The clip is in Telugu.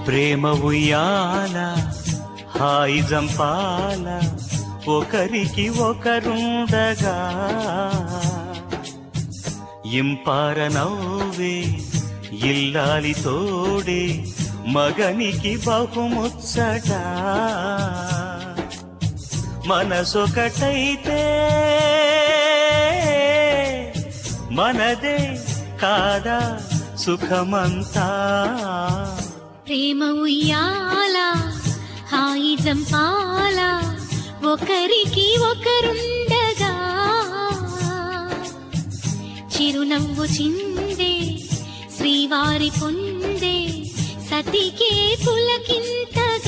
ప్రేమ ఉయ్యాల హాయి జంపాల ఒకరికి ఒకరుండగా ఇంపార నవ్వే ఇల్లాలి తోడే మగనికి బహుముచ్చట మనసొకటైతే మనదే కాదా సుఖమంతా ప్రేమ ఉయ్యాల హాయి జంపాల ఒకరికి ఒకరుండగా చిరునవ్వు చిందే శ్రీవారి పొందే సతికే పులకింతగా